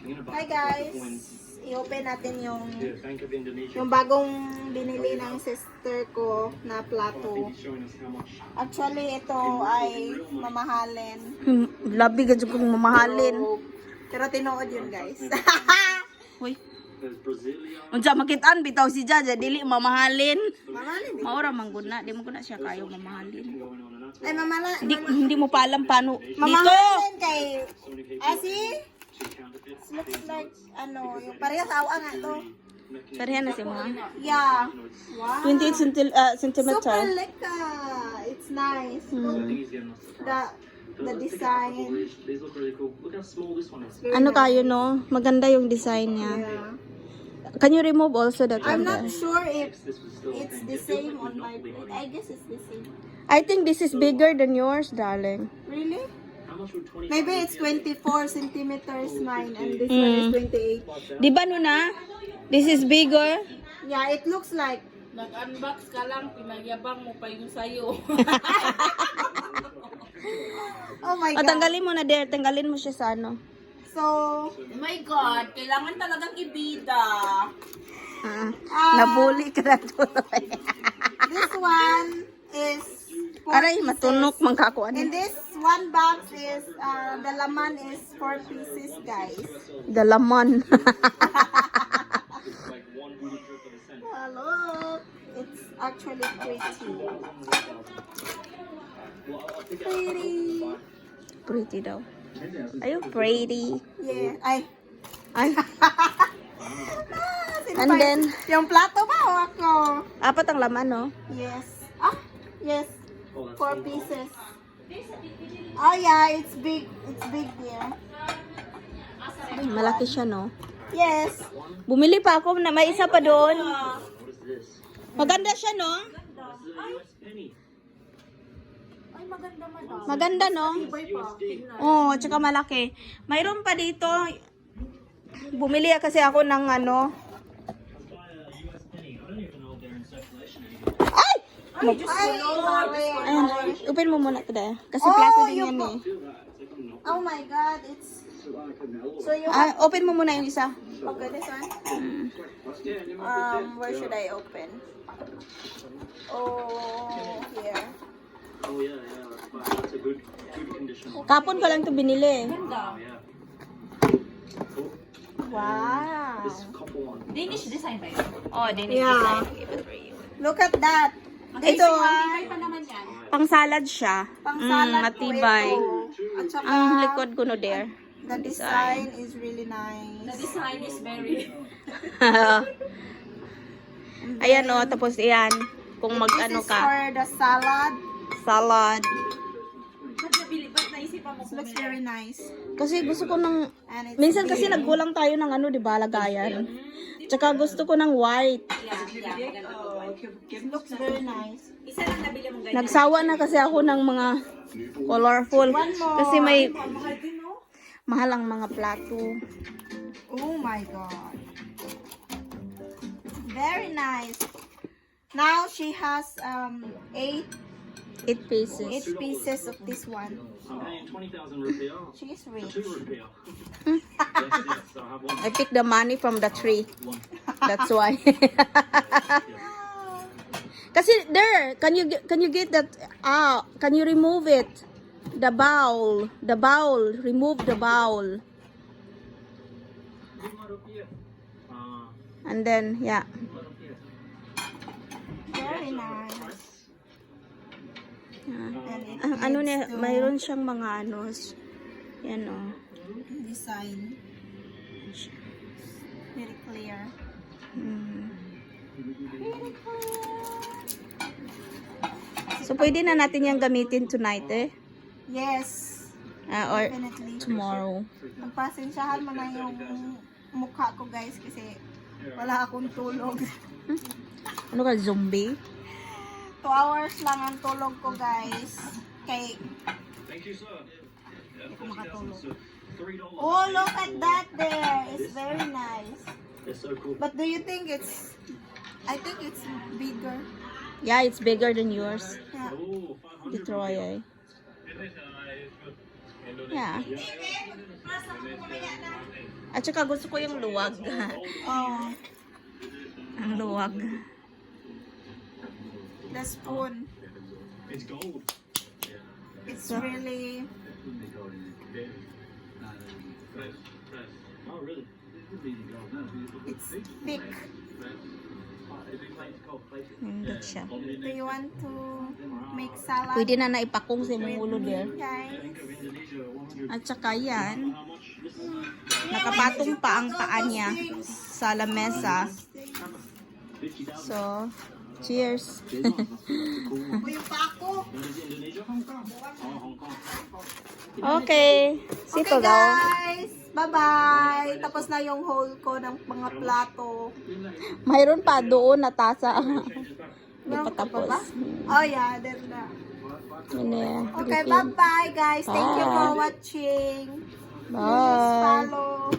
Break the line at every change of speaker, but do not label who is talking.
Hi guys! I-open natin yung bagong binili ng sister ko na plato. Actually, ito ay mamahalin.
Labi gadyo kong mamahalin.
Pero tinuod yun guys.
Uy. Unsa makitaan bitaw si Jaja dili mamahalin.
Mamahalin eh.
Maura man gud na, di mo gud na siya kayo mamahalin.
Ay
Hindi mo pa alam paano dito.
mamahalin kay Asi. Looks like ano, yung parehas awa nga to.
Pareha na si mga
Yeah. Wow.
28 centimeter.
Super leka. It's nice. The design.
Ano kayo no? Maganda yung design niya.
Yeah.
Can you remove also that
I'm
one
not
there?
sure if it's the same on my plate. I guess it's the same.
I think this is bigger than yours, darling.
Really? Maybe it's 24 centimeters mine and this one is 28.
Di ba Nuna? This is bigger.
Yeah, it looks like.
Nag-unbox ka lang, pinagyabang mo pa yung sayo.
Oh my
O
God.
tanggalin mo na there, tanggalin mo siya sa ano.
So,
Oh my God, kailangan talagang ibida.
Nabuli ka na tuloy.
this one is 4
Aray,
pieces.
matunok man kako
And
ano.
this one box is, the laman is 4 pieces, guys.
Dalaman.
Hello. It's actually pretty. Pretty.
Pretty daw. Are you pretty?
Yeah. Ay.
Ay,
Sino
and
ba
then,
yung plato ba o ako?
apat ang laman, no?
Yes. Ah, yes. 4 pieces. Oh yeah, it's big. It's big there.
Malaki siya, no?
Yes.
Bumili pa ako na may isa pa doon. Maganda siya, no?
Ay, maganda man.
Maganda, no? Oh, tsaka malaki. Mayroon pa dito. Bumili kasi ako ng ano. Ay!
Ay,
Ayan, open mo muna ito dahil. Kasi plato din yan eh.
oh my God, it's. So you have.
Open mo muna yung isa.
Okay, this one. Where should I open? Oh, here.
Kapon ko lang ito binili.
Wow.
Danish design ba yun?
Oh, Danish
Yeah.
design.
Look at that.
Ito,
Matibay pa naman yan.
pang salad siya.
Pang salad po
matibay.
ito. At saka,
Ang likod ko no there.
the design is really nice.
The design is very...
Ayan o, tapos yan. Kung
This
mag-ano
is
ka,
for the salad.
salad.
Ba't naisipan mo
This looks very nice.
Kasi gusto ko ng,
And it's
minsan kasi nagkulang tayo ng ano, di ba, lagayan. Tsaka gusto ko ng white.
It looks very nice.
Isa lang nabili mong ganyan.
Nagsawa na kasi ako ng mga colorful.
One more.
Kasi may mahal ang mga plato.
Oh my God. Very nice. Now she has 8
8 pieces.
pieces of this one. She is rich.
I picked the money from the tree. That's why. Kasi there, can you get that out? Can you remove it? The bowl, remove the bowl. And then, yeah.
Very nice. And it
Ano
needs
niya,
to
mayroon siyang mga ano, yan o.
design. Very clear. Very clear.
So, pwede na natin yung gamitin tonight eh.
Yes.
Or
Definitely.
tomorrow.
Magpasensyahan mo na yung mukha ko guys kasi wala akong tulog.
Ano ka, zombie?
2 hours lang ang tulog ko guys. Kay hindi ko makatulog. Oh, look at that there. It's very nice. But do you think it's, I think it's bigger.
Yeah, it's bigger than yours.
Yeah.
Detroit eh. Yeah. At saka gusto ko yung luwag.
Oh,
Ang luwag.
the spoon. It's really... It's thick.
Nindot siya.
Do you want to make salad?
Pwede na naipakong sa mong ulo there.
Guys.
At saka yan, nakapatong pa ang paa niya sa lamesa. So, cheers.
Uy, pa ako.
Okay. Sito
Okay
daw.
guys. Bye-bye. Tapos na yung haul ko ng mga plato.
Mayroon pa doon na tasa. Hindi
Meron
pa
ka pa ba?
tapos.
Oh yeah, there na.
Yun na yan.
Okay, bye-bye guys. Thank you for watching. Please
Bye.
follow.